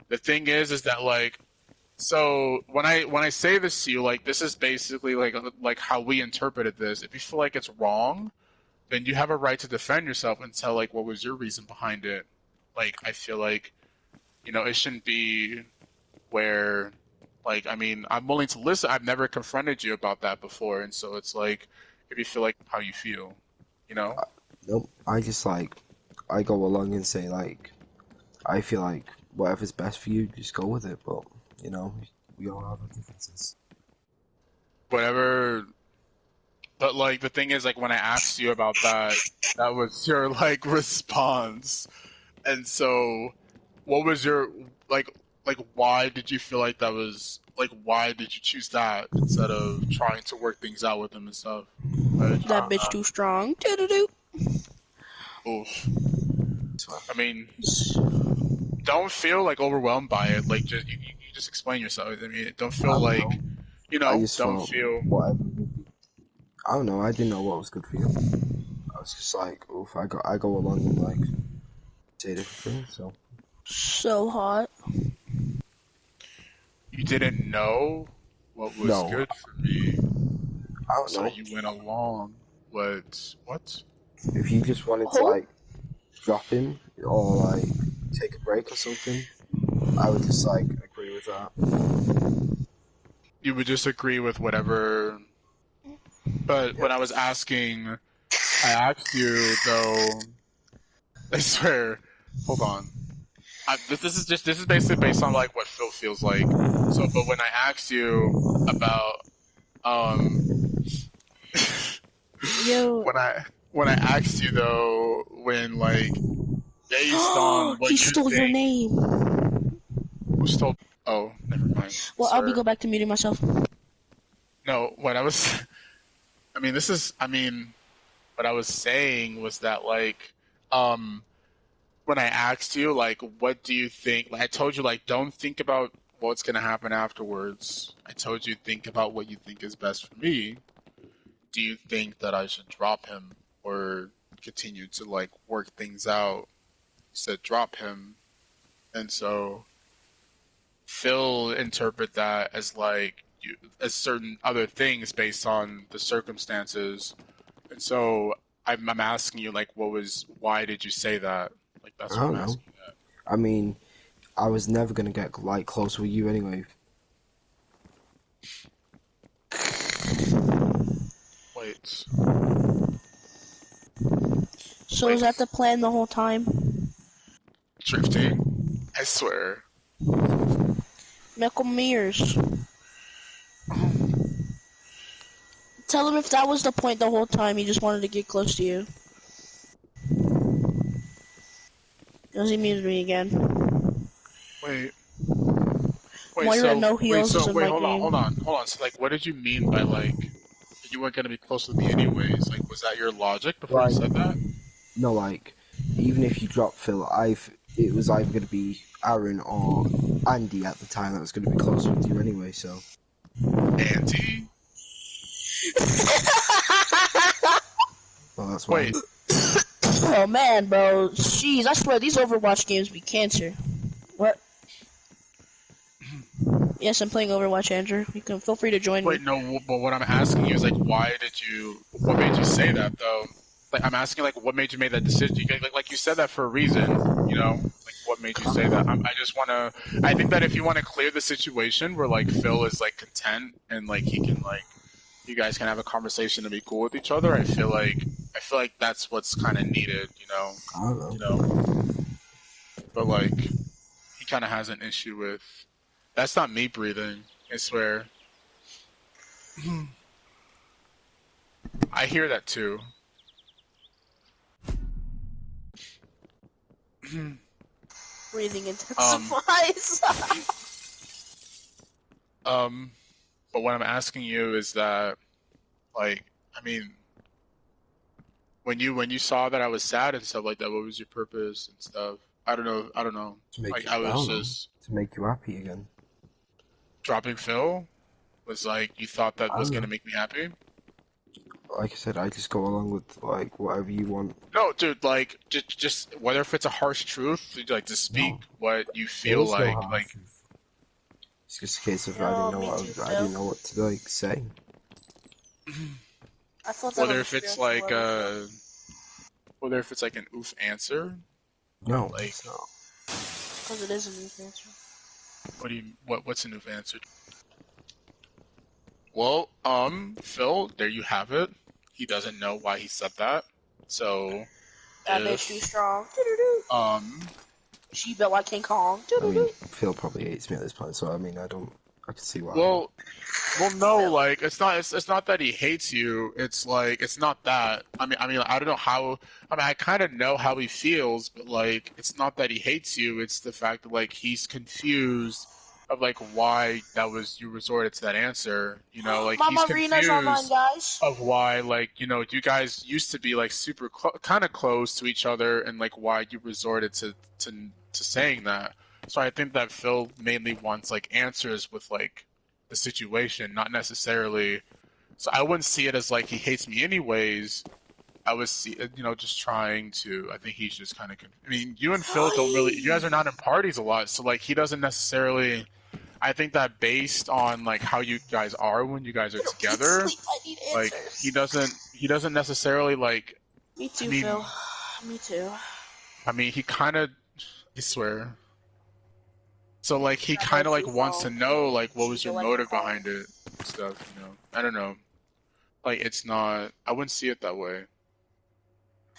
The thing is that like, so when I say this to you, like this is basically like how we interpreted this. If you feel like it's wrong, then you have a right to defend yourself and tell like what was your reason behind it. Like I feel like it shouldn't be where like I mean I'm willing to listen. I've never confronted you about that before, and so it's like if you feel like how you feel, you know. Nope. I just like I go along and say like I feel like whatever's best for you, just go with it. But you know, we all have our differences. Whatever. But like the thing is, like when I asked you about that, that was your like response. And so, what was your like why did you feel like that was like why did you choose that instead of trying to work things out with him and stuff? That bitch too strong. Doo-doo-doo. Oof. I mean, don't feel like overwhelmed by it. Like just you just explain yourself. I mean, don't feel like I just don't felt feel. whatever. I don't know. I didn't know what was good for you. I was just like, oof. I go along and like say different things. So hot. You didn't know what was No, good for me, I don't so know. you went along. What? If you just wanted to Oh, like drop him or like take a break or something, I would just like agree with that. You would just agree with whatever. But when Yep. I was asking, I asked you though. I swear. Hold on. This is basically based on like what Phil feels like. So, but when I asked you about yo. when I asked you though, when like based on what He you stole your think, name. who stole? Oh, never mind, Well, I'll be sir. go back to muting myself. No, what I was. I mean, this is. I mean, what I was saying was that like, when I asked you like, what do you think? Like, I told you like, don't think about what's gonna happen afterwards. I told you think about what you think is best for me. Do you think that I should drop him or continue to like work things out? You said drop him, and so Phil interpret that as like as certain other things based on the circumstances. And so I'm asking you like, why did you say that? Like I that's what I'm don't know. asking. I mean, I was never gonna get like close with you anyway. Wait, So is wait, that the plan the whole time? drifting? I swear. Michael Mears. Tell him if that was the point the whole time, he just wanted to get close to you. Because he muted me again. Wait, Moira No Heels is in my hold on, game. hold on. So like, what did you mean by like you weren't gonna be close with me anyways? Like, was that your logic before you Like, said that? no, like, even if you drop Phil, it was either gonna be Aaron or Andy at the time that was gonna be close with you anyway. So, Andy? well, that's why. Wait, Oh man, bro. Jeez, I swear these Overwatch games be cancer. What? Yes, I'm playing Overwatch, Andrew. You can feel free to join me. wait, no. But what I'm asking you is like, what made you say that though? Like, I'm asking like, what made you make that decision? Like you said that for a reason, you know? Like, what made you say that? I just wanna. I think that if you want to clear the situation where like Phil is like content and like he can like, you guys can have a conversation and be cool with each other. I feel like that's what's kind of needed, you know? I don't know. You know. But like, he kind of has an issue with. That's not me breathing. I swear. I hear that too. Breathing um, intensifies. but what I'm asking you is that, like, I mean, when you saw that I was sad and stuff like that, what was your purpose and stuff? I don't know. I don't know. To make Like, you, I I was don't know, just to make you happy again. dropping Phil was like you thought that I was don't gonna know. make me happy. like I said, I just go along with like whatever you want. No, dude, like just whether if it's a harsh truth, like to speak No, what you there feel is no like. harsh truth. It's just a case of Yo, me too, I Phil. didn't know what to like say. I thought that Whether on a if it's spiritual like level, Phil. whether if it's like an oof answer, No, like it's not. Because it is a new answer. what's an oof answer? Well, Phil, there you have it. He doesn't know why he said that. So That makes you if strong. Doo-doo-doo. um She built like King Kong. I mean, Doo-doo-doo. Phil probably hates me at this point, so I mean, I can see why. well well no, Phil. like it's not that he hates you. It's like it's not that. I mean I don't know how. I mean I kind of know how he feels, but like it's not that he hates you. It's the fact that like he's confused of like why that was you resorted to that answer. You know, like he's Mama Rena's online, confused guys. of why like you guys used to be like super kind of close to each other and like why you resorted to saying that. So I think that Phil mainly wants like answers with like the situation, not necessarily. So I wouldn't see it as like he hates me anyways. I would see it, just trying to. I think he's just kind of. I mean, you and Phil don't really. You guys are not in parties a lot, so like he doesn't necessarily. I think that based on like how you guys are when you guys are I don't need together, sleep. I need like answers. he doesn't necessarily like. Me I too, mean, Phil. Me too. he kind of. I swear. So like he That kind of makes like you wants to strong. know like what She was your built like King motive Kong. behind it and stuff. I don't know. Like it's not. I wouldn't see it that way.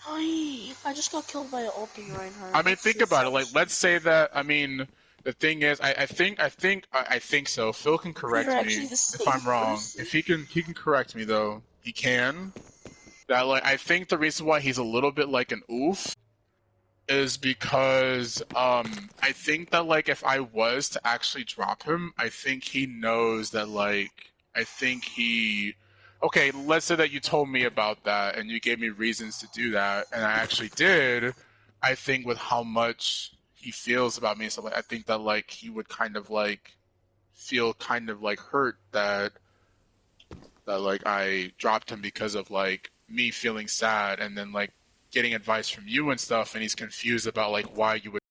I just got killed by an ulting Reinhardt. I mean, That think shit about it. Like, sucks. let's say that. I mean, the thing is, I think so. Phil can We're correct actually me the if same I'm wrong. person. If he can correct me though. He can. That like, I think the reason why he's a little bit like an oof is because I think that like if I was to actually drop him, I think he knows that like I think he okay, let's say that you told me about that and you gave me reasons to do that and I actually did. I think with how much he feels about me and stuff like I think that like he would kind of like feel kind of like hurt that like I dropped him because of like me feeling sad and then like getting advice from you and stuff and he's confused about like why you would